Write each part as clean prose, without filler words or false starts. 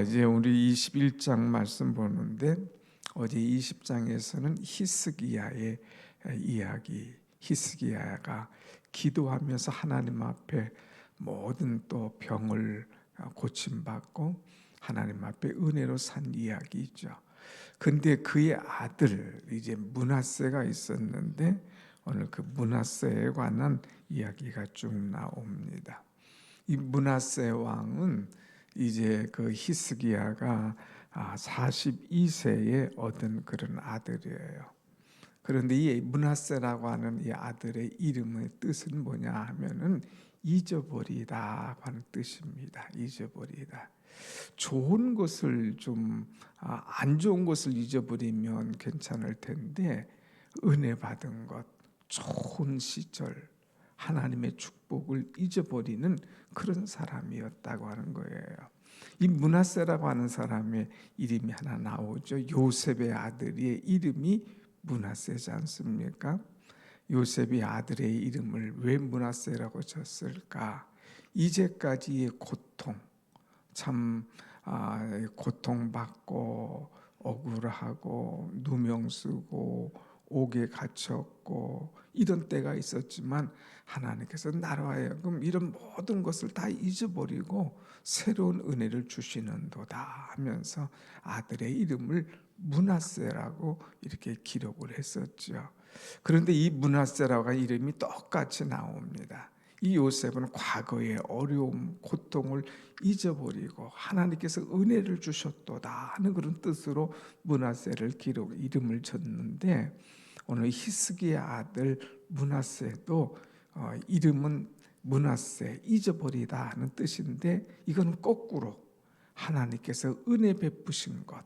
이제 우리 21장 말씀 보는데 어제 20장에서는 히스기야의 이야기, 히스기야가 기도하면서 하나님 앞에 모든 또 병을 고침받고 하나님 앞에 은혜로 산 이야기죠. 근데 그의 아들 이제 므낫세가 있었는데 오늘 그 므낫세에 관한 이야기가 쭉 나옵니다. 이 므낫세 왕은 이제 그 히스기야가 42세에 얻은 그런 아들이에요. 그런데 이 므낫세라고 하는 이 아들의 이름의 뜻은 뭐냐 하면은 잊어버리다 하는 뜻입니다. 잊어버리다. 좋은 것을 좀 안 좋은 것을 잊어버리면 괜찮을 텐데 은혜 받은 것, 좋은 시절, 하나님의 축복을 잊어버리는 그런 사람이었다고 하는 거예요. 이 므낫세라고 하는 사람의 이름이 하나 나오죠. 요셉의 아들의 이름이 므낫세지 않습니까? 요셉의 아들의 이름을 왜 므낫세라고 졌을까? 이제까지의 고통, 참 고통받고 억울하고 누명 쓰고 옥에 갇혔고 이런 때가 있었지만 하나님께서 나로 하여금 이런 모든 것을 다 잊어버리고 새로운 은혜를 주시는도다 하면서 아들의 이름을 므낫세라고 이렇게 기록을 했었죠. 그런데 이 므낫세라고 하는 이름이 똑같이 나옵니다. 이 요셉은 과거의 어려움, 고통을 잊어버리고 하나님께서 은혜를 주셨도다 하는 그런 뜻으로 므낫세를 이름을 졌는데 오늘 히스기야 아들 므낫세도 이름은 므낫세, 잊어버리다 하는 뜻인데 이건 거꾸로 하나님께서 은혜 베푸신 것,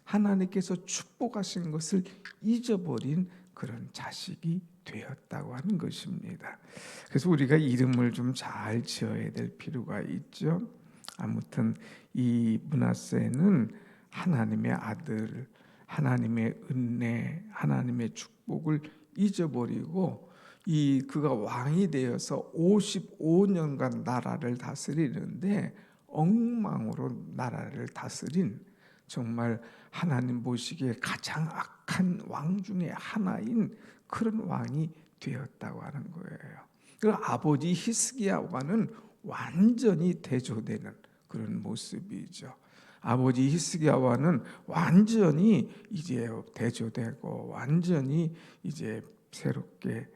하나님께서 축복하신 것을 잊어버린 그런 자식이 되었다고 하는 것입니다. 그래서 우리가 이름을 좀 잘 지어야 될 필요가 있죠. 아무튼 이 므낫세는 하나님의 아들, 하나님의 은혜, 하나님의 축복을 잊어버리고 그가 왕이 되어서 55년간 나라를 다스리는데 엉망으로 나라를 다스린 정말 하나님 보시기에 가장 악한 왕 중에 하나인 그런 왕이 되었다고 하는 거예요. 그 아버지 히스기야와는 완전히 대조되는 그런 모습이죠. 아버지 히스기야와는 완전히 이제 대조되고 완전히 이제 새롭게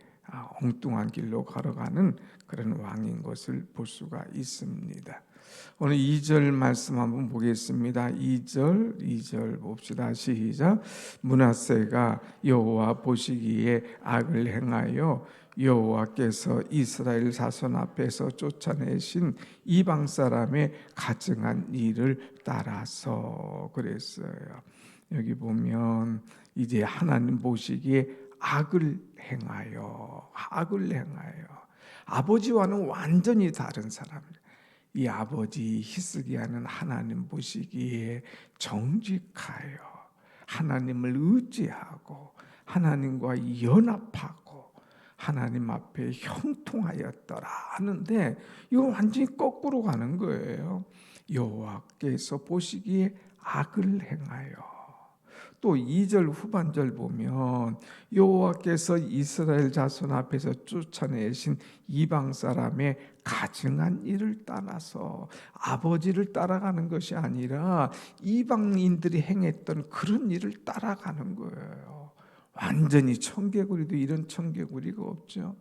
엉뚱한 길로 걸어가는 그런 왕인 것을 볼 수가 있습니다. 오늘 2절 말씀 한번 보겠습니다. 2절 봅시다. 시작. 므낫세가 여호와 보시기에 악을 행하여 여호와께서 이스라엘 자손 앞에서 쫓아내신 이방 사람의 가증한 일을 따라서 그랬어요. 여기 보면 이제 하나님 보시기에 악을 행하여 아버지와는 완전히 다른 사람이에요. 이 아버지 히스기야는 하나님 보시기에 정직하여 하나님을 의지하고 하나님과 연합하고 하나님 앞에 형통하였더라 하는데 이거 완전히 거꾸로 가는 거예요. 여호와께서 보시기에 악을 행하여 또 2절 후반절 보면 여호와께서 이스라엘 자손 앞에서 쫓아내신 이방 사람의 가증한 일을 따라서 아버지를 따라가는 것이 아니라 이방인들이 행했던 그런 일을 따라가는 거예요. 완전히 청개구리도 이런 청개구리가 없죠.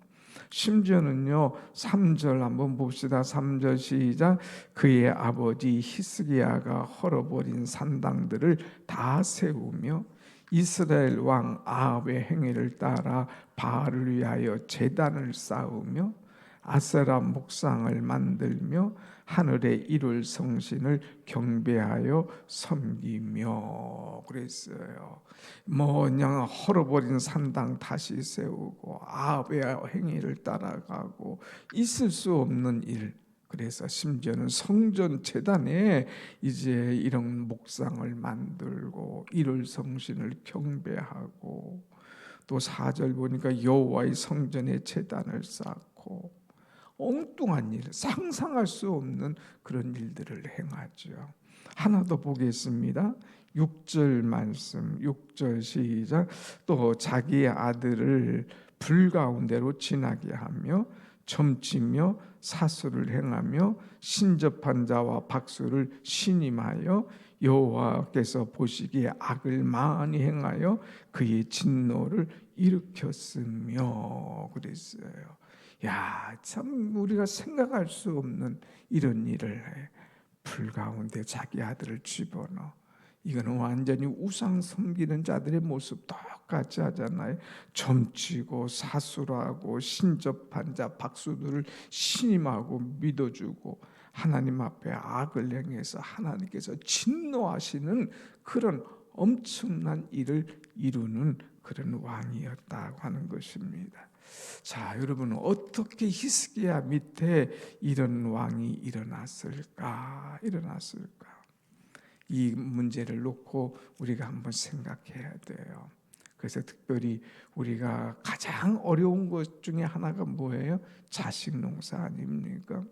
심지어는요 3절 한번 봅시다. 3절 시작. 그의 아버지 히스기야가 헐어버린 산당들을 다 세우며 이스라엘 왕 아합의 행위를 따라 바알을 위하여 제단을 쌓으며 아세라 목상을 만들며 하늘의 이룰 성신을 경배하여 섬기며 그랬어요. 그냥 헐어버린 산당 다시 세우고 아합의 행위를 따라가고 있을 수 없는 일. 그래서 심지어는 성전 제단에 이제 이런 목상을 만들고 이룰 성신을 경배하고 또 4절 보니까 여호와의 성전에 제단을 쌓고 엉뚱한 일, 상상할 수 없는 그런 일들을 행하죠. 하나 더 보겠습니다. 6절 말씀, 6절 시작. 또 자기의 아들을 불 가운데로 지나게 하며 점치며 사수를 행하며 신접한 자와 박수를 신임하여 여호와께서 보시기에 악을 많이 행하여 그의 진노를 일으켰으며 그랬어요. 야, 참 우리가 생각할 수 없는 이런 일을 해. 불 가운데 자기 아들을 집어넣어. 이거는 완전히 우상 섬기는 자들의 모습 똑같이 하잖아요. 점치고 사수하고 신접한 자 박수들을 신임하고 믿어주고 하나님 앞에 악을 행해서 하나님께서 진노하시는 그런 엄청난 일을 이루는 그런 왕이었다고 하는 것입니다. 자, 여러분 어떻게 히스기야 밑에 이런 왕이 일어났을까? 이 문제를 놓고 우리가 한번 생각해야 돼요. 그래서 특별히 우리가 가장 어려운 것 중에 하나가 뭐예요? 자식 농사 아닙니까?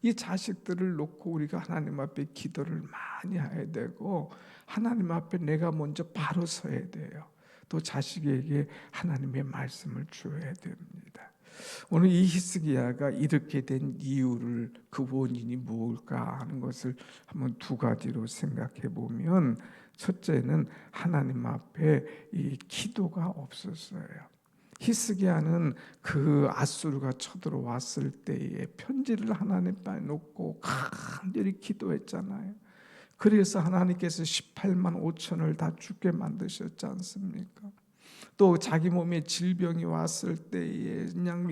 이 자식들을 놓고 우리가 하나님 앞에 기도를 많이 해야 되고 하나님 앞에 내가 먼저 바로 서야 돼요. 또 자식에게 하나님의 말씀을 주어야 됩니다. 오늘 이 히스기야가 이렇게 된 이유를, 그 원인이 무엇일까 하는 것을 한번 두 가지로 생각해 보면, 첫째는 하나님 앞에 이 기도가 없었어요. 히스기야는 그 아수르가 쳐들어왔을 때에 편지를 하나님 앞에 놓고 간절히 기도했잖아요. 그래서 하나님께서 18만 5천을 다 죽게 만드셨지 않습니까? 또 자기 몸에 질병이 왔을 때에 그냥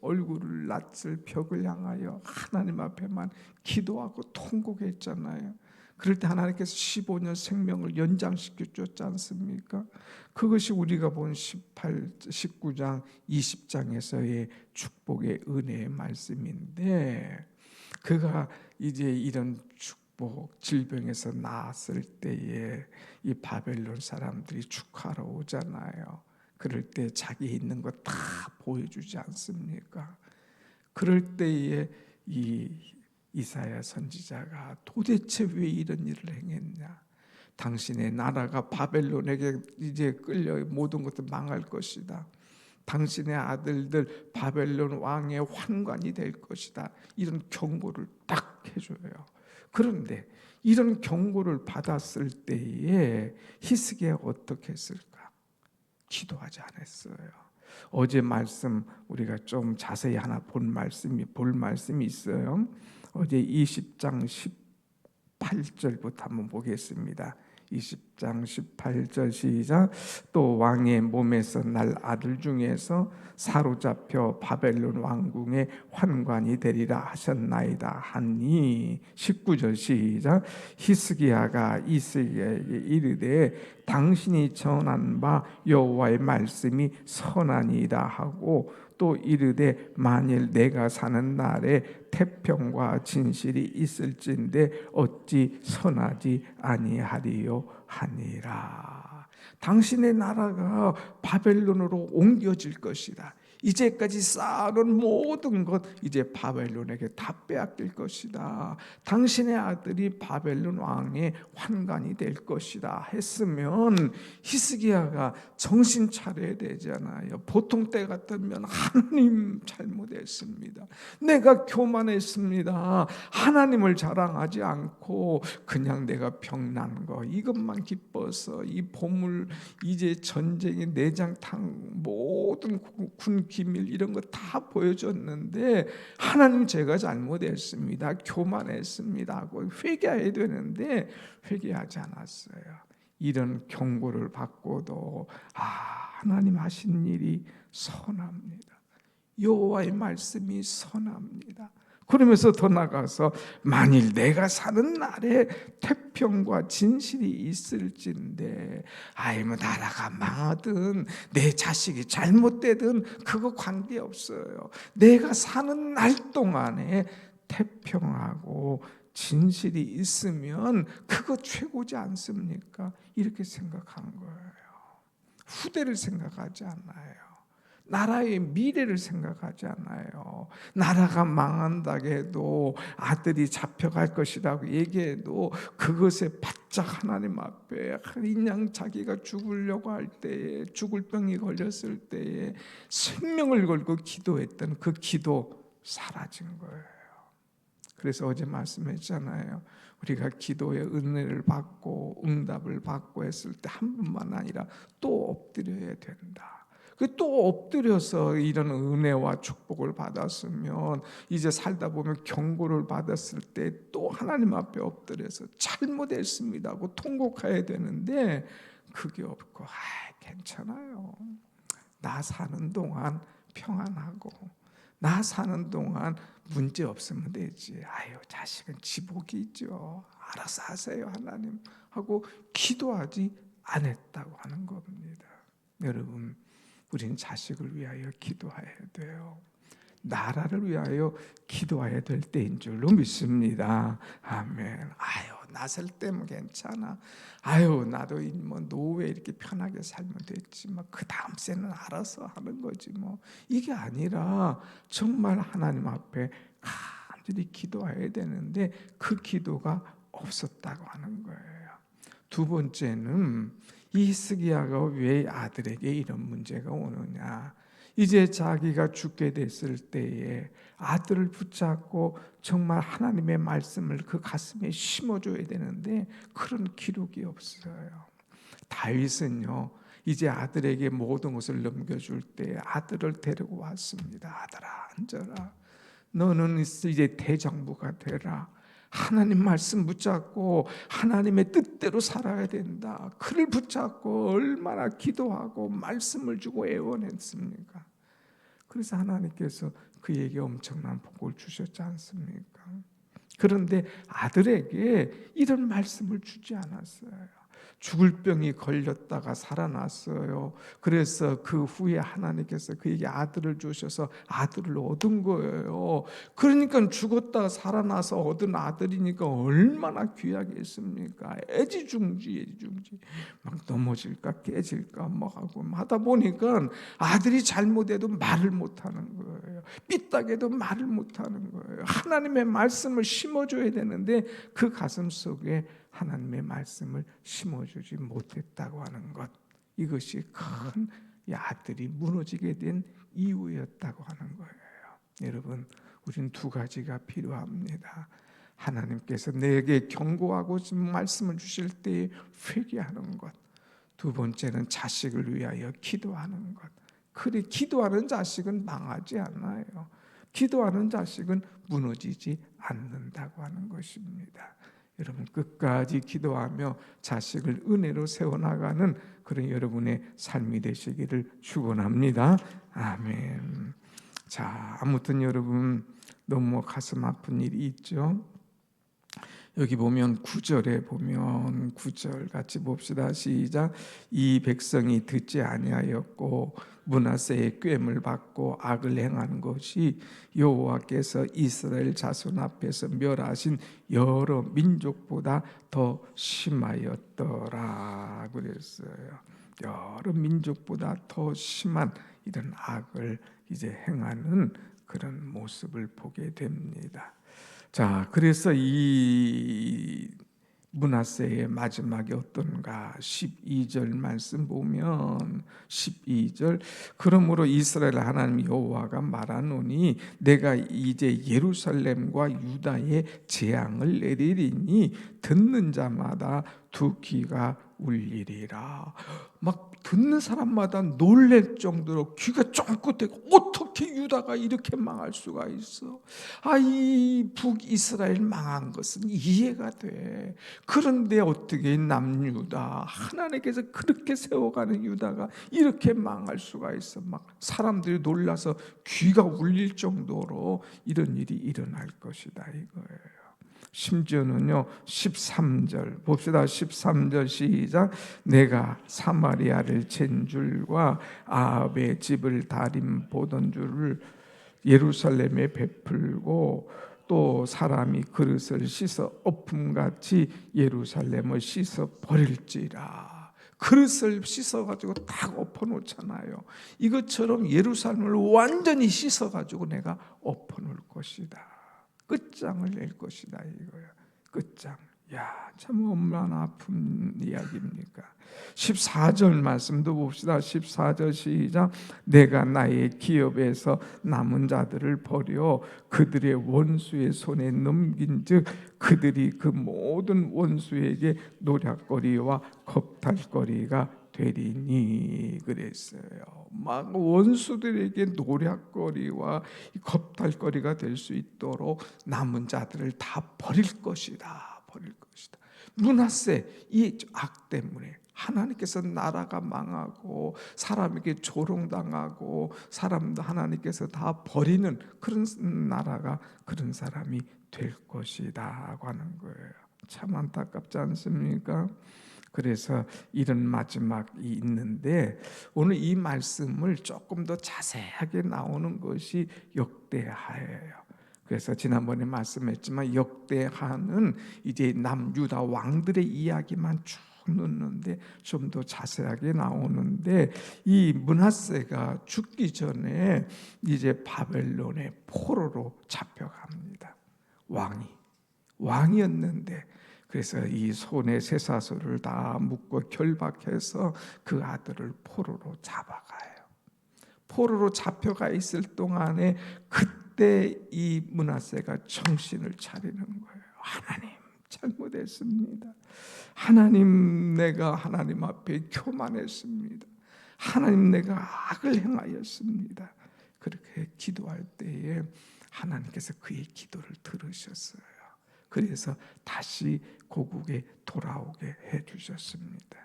얼굴을 낯을 벽을 향하여 하나님 앞에만 기도하고 통곡했잖아요. 그럴 때 하나님께서 15년 생명을 연장시켜 줬지 않습니까? 그것이 우리가 본 19장 20장에서의 축복의 은혜의 말씀인데, 그가 이제 이런 질병에서 나았을 때에 이 바벨론 사람들이 축하러 오잖아요. 그럴 때 자기 있는 거 다 보여주지 않습니까? 그럴 때에 이 이사야 선지자가 도대체 왜 이런 일을 행했냐? 당신의 나라가 바벨론에게 이제 끌려 모든 것도 망할 것이다. 당신의 아들들 바벨론 왕의 환관이 될 것이다. 이런 경고를 딱 해줘요. 그런데 이런 경고를 받았을 때에 히스기야가 어떻게 했을까? 기도하지 않았어요. 어제 말씀 우리가 좀 자세히 하나 볼 말씀이 있어요. 어제 20장 18절부터 한번 보겠습니다. 20장 18절 시작. 또 왕의 몸에서 날 아들 중에서 사로잡혀 바벨론 왕궁의 환관이 되리라 하셨나이다 하니, 19절 시작. 히스기야가 이스기야에게 이르되 당신이 전한 바 여호와의 말씀이 선하니이다 하고, 또 이르되 만일 내가 사는 날에 태평과 진실이 있을진데 어찌 선하지 아니하리요 하니라. 당신의 나라가 바벨론으로 옮겨질 것이다. 이제까지 쌓아놓은 모든 것 이제 바벨론에게 다 빼앗길 것이다. 당신의 아들이 바벨론 왕의 환관이 될 것이다 했으면 히스기야가 정신 차려야 되잖아요. 보통 때 같으면 하나님 잘못했습니다. 내가 교만했습니다. 하나님을 자랑하지 않고 그냥 내가 병난 거 이것만 기뻐서 이 보물, 이제 전쟁의 내장탕 모든 군 기밀 이런 거 다 보여줬는데 하나님 제가 잘못했습니다. 교만했습니다 하고 회개해야 되는데 회개하지 않았어요. 이런 경고를 받고도 하나님 하신 일이 선합니다. 여호와의 말씀이 선합니다. 그러면서 더 나가서 만일 내가 사는 날에 태평과 진실이 있을진데, 뭐 나라가 망하든 내 자식이 잘못되든 그거 관계없어요. 내가 사는 날 동안에 태평하고 진실이 있으면 그거 최고지 않습니까? 이렇게 생각한 거예요. 후대를 생각하지 않아요. 나라의 미래를 생각하지 않아요. 나라가 망한다고 해도 아들이 잡혀갈 것이라고 얘기해도 그것에 바짝 하나님 앞에 인양 자기가 죽으려고 할 때에, 죽을 병이 걸렸을 때에 생명을 걸고 기도했던 그 기도 사라진 거예요. 그래서 어제 말씀했잖아요. 우리가 기도의 은혜를 받고 응답을 받고 했을 때 한 번만 아니라 또 엎드려야 된다. 또 엎드려서 이런 은혜와 축복을 받았으면 이제 살다 보면 경고를 받았을 때 또 하나님 앞에 엎드려서 잘못했습니다 하고 통곡해야 되는데 그게 없고 괜찮아요. 나 사는 동안 평안하고 나 사는 동안 문제 없으면 되지. 자식은 지복이 있죠. 알아서 하세요 하나님 하고 기도하지 않았다고 하는 겁니다. 여러분, 우리는 자식을 위하여 기도해야 돼요. 나라를 위하여 기도해야 될 때인 줄로 믿습니다. 아멘. 나설 때면 괜찮아. 나도 뭐 노후에 이렇게 편하게 살면 됐지. 그 다음 세는 알아서 하는 거지 뭐. 이게 아니라 정말 하나님 앞에 간절히 기도해야 되는데 그 기도가 없었다고 하는 거예요. 두 번째는 이 히스기야가 왜 아들에게 이런 문제가 오느냐. 이제 자기가 죽게 됐을 때에 아들을 붙잡고 정말 하나님의 말씀을 그 가슴에 심어줘야 되는데 그런 기록이 없어요. 다윗은요, 이제 아들에게 모든 것을 넘겨줄 때 아들을 데리고 왔습니다. 아들아, 앉아라. 너는 이제 대장부가 되라. 하나님 말씀 붙잡고 하나님의 뜻대로 살아야 된다. 그를 붙잡고 얼마나 기도하고 말씀을 주고 애원했습니까? 그래서 하나님께서 그에게 엄청난 복을 주셨지 않습니까? 그런데 아들에게 이런 말씀을 주지 않았어요. 죽을 병이 걸렸다가 살아났어요. 그래서 그 후에 하나님께서 그에게 아들을 주셔서 아들을 얻은 거예요. 그러니까 죽었다가 살아나서 얻은 아들이니까 얼마나 귀하겠습니까? 애지중지 막 넘어질까 깨질까 뭐 하고 하다 보니까 아들이 잘못해도 말을 못하는 거예요. 삐딱해도 말을 못하는 거예요. 하나님의 말씀을 심어줘야 되는데 그 가슴 속에 하나님의 말씀을 심어주지 못했다고 하는 것, 이것이 큰 아들이 무너지게 된 이유였다고 하는 거예요. 여러분, 우리는 두 가지가 필요합니다. 하나님께서 내게 경고하고 말씀을 주실 때 회개하는 것, 두 번째는 자식을 위하여 기도하는 것. 그래, 기도하는 자식은 망하지 않아요. 기도하는 자식은 무너지지 않는다고 하는 것입니다. 여러분, 끝까지 기도하며 자식을 은혜로 세워나가는 그런 여러분의 삶이 되시기를 축원합니다. 아멘. 자, 아무튼 여러분, 너무 가슴 아픈 일이 있죠. 여기 보면 9절에 보면 9절 같이 봅시다. 시작. 이 백성이 듣지 아니하였고 므낫세의 꾀를 받고 악을 행한 것이 여호와께서 이스라엘 자손 앞에서 멸하신 여러 민족보다 더 심하였더라 그랬어요. 여러 민족보다 더 심한 이런 악을 이제 행하는 그런 모습을 보게 됩니다. 자, 그래서 이 므낫세의 마지막이 어떤가? 12절 말씀 보면 12절, 그러므로 이스라엘 하나님 여호와가 말하노니 내가 이제 예루살렘과 유다에 재앙을 내리리니 듣는 자마다 두 귀가 울리리라. 막 듣는 사람마다 놀랄 정도로 귀가 쫑긋대고 어떻게 유다가 이렇게 망할 수가 있어? 이 북이스라엘 망한 것은 이해가 돼. 그런데 어떻게 남유다, 하나님께서 그렇게 세워가는 유다가 이렇게 망할 수가 있어? 막 사람들이 놀라서 귀가 울릴 정도로 이런 일이 일어날 것이다 이거예요. 심지어는요 13절 봅시다. 13절 시작. 내가 사마리아를 잰 줄과 아합의 집을 다림 보던 줄을 예루살렘에 베풀고 또 사람이 그릇을 씻어 엎음같이 예루살렘을 씻어 버릴지라. 그릇을 씻어가지고 딱 엎어놓잖아요. 이것처럼 예루살렘을 완전히 씻어가지고 내가 엎어놓을 것이다. 끝장을 낼 것이다 이거야. 끝장. 야, 참 얼마나 아픈 이야기입니까? 14절 말씀도 봅시다. 14절 시작. 내가 나의 기업에서 남은 자들을 버려 그들의 원수의 손에 넘긴즉 그들이 그 모든 원수에게 노략거리와 겁탈거리가 되리니 그랬어요. 막 원수들에게 노략거리와 겁탈거리가 될 수 있도록 남은 자들을 다 버릴 것이다. 버릴 것이다. 므낫세 이 악 때문에 하나님께서 나라가 망하고 사람에게 조롱당하고 사람도 하나님께서 다 버리는 그런 나라가 그런 사람이 될 것이다 하는 거예요. 참 안타깝지 않습니까? 그래서 이런 마지막이 있는데 오늘 이 말씀을 조금 더 자세하게 나오는 것이 역대하예요. 그래서 지난번에 말씀했지만 역대하는 이제 남유다 왕들의 이야기만 쭉 넣는데 좀 더 자세하게 나오는데 이 므낫세가 죽기 전에 이제 바벨론의 포로로 잡혀갑니다. 왕이었는데 그래서 이 손에 쇠사슬을 다 묶고 결박해서 그 아들을 포로로 잡아가요. 포로로 잡혀가 있을 동안에 그때 이 므낫세가 정신을 차리는 거예요. 하나님 잘못했습니다. 하나님 내가 하나님 앞에 교만했습니다. 하나님 내가 악을 행하였습니다. 그렇게 기도할 때에 하나님께서 그의 기도를 들으셨어요. 그래서 다시 고국에 돌아오게 해주셨습니다.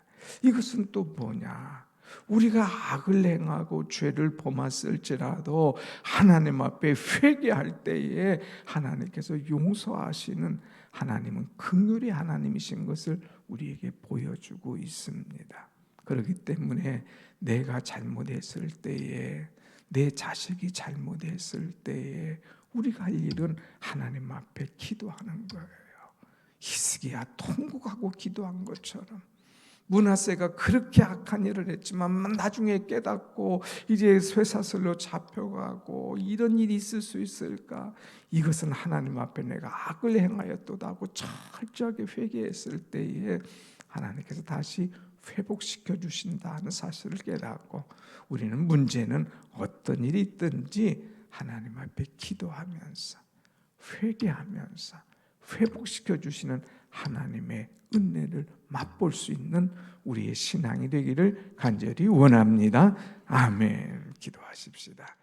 이것은 또 뭐냐? 우리가 악을 행하고 죄를 범했을지라도 하나님 앞에 회개할 때에 하나님께서 용서하시는 하나님은 긍휼의 하나님이신 것을 우리에게 보여주고 있습니다. 그렇기 때문에 내가 잘못했을 때에 내 자식이 잘못했을 때에 우리가 할 일은 하나님 앞에 기도하는 거예요. 히스기야 통곡하고 기도한 것처럼 므낫세가 그렇게 악한 일을 했지만 나중에 깨닫고 이제 쇠사슬로 잡혀가고 이런 일이 있을 수 있을까? 이것은 하나님 앞에 내가 악을 행하였도다고 철저하게 회개했을 때에 하나님께서 다시 회복시켜 주신다는 사실을 깨닫고 우리는 문제는 어떤 일이 있든지 하나님 앞에 기도하면서 회개하면서 회복시켜 주시는 하나님의 은혜를 맛볼 수 있는 우리의 신앙이 되기를 간절히 원합니다. 아멘. 기도하십시다.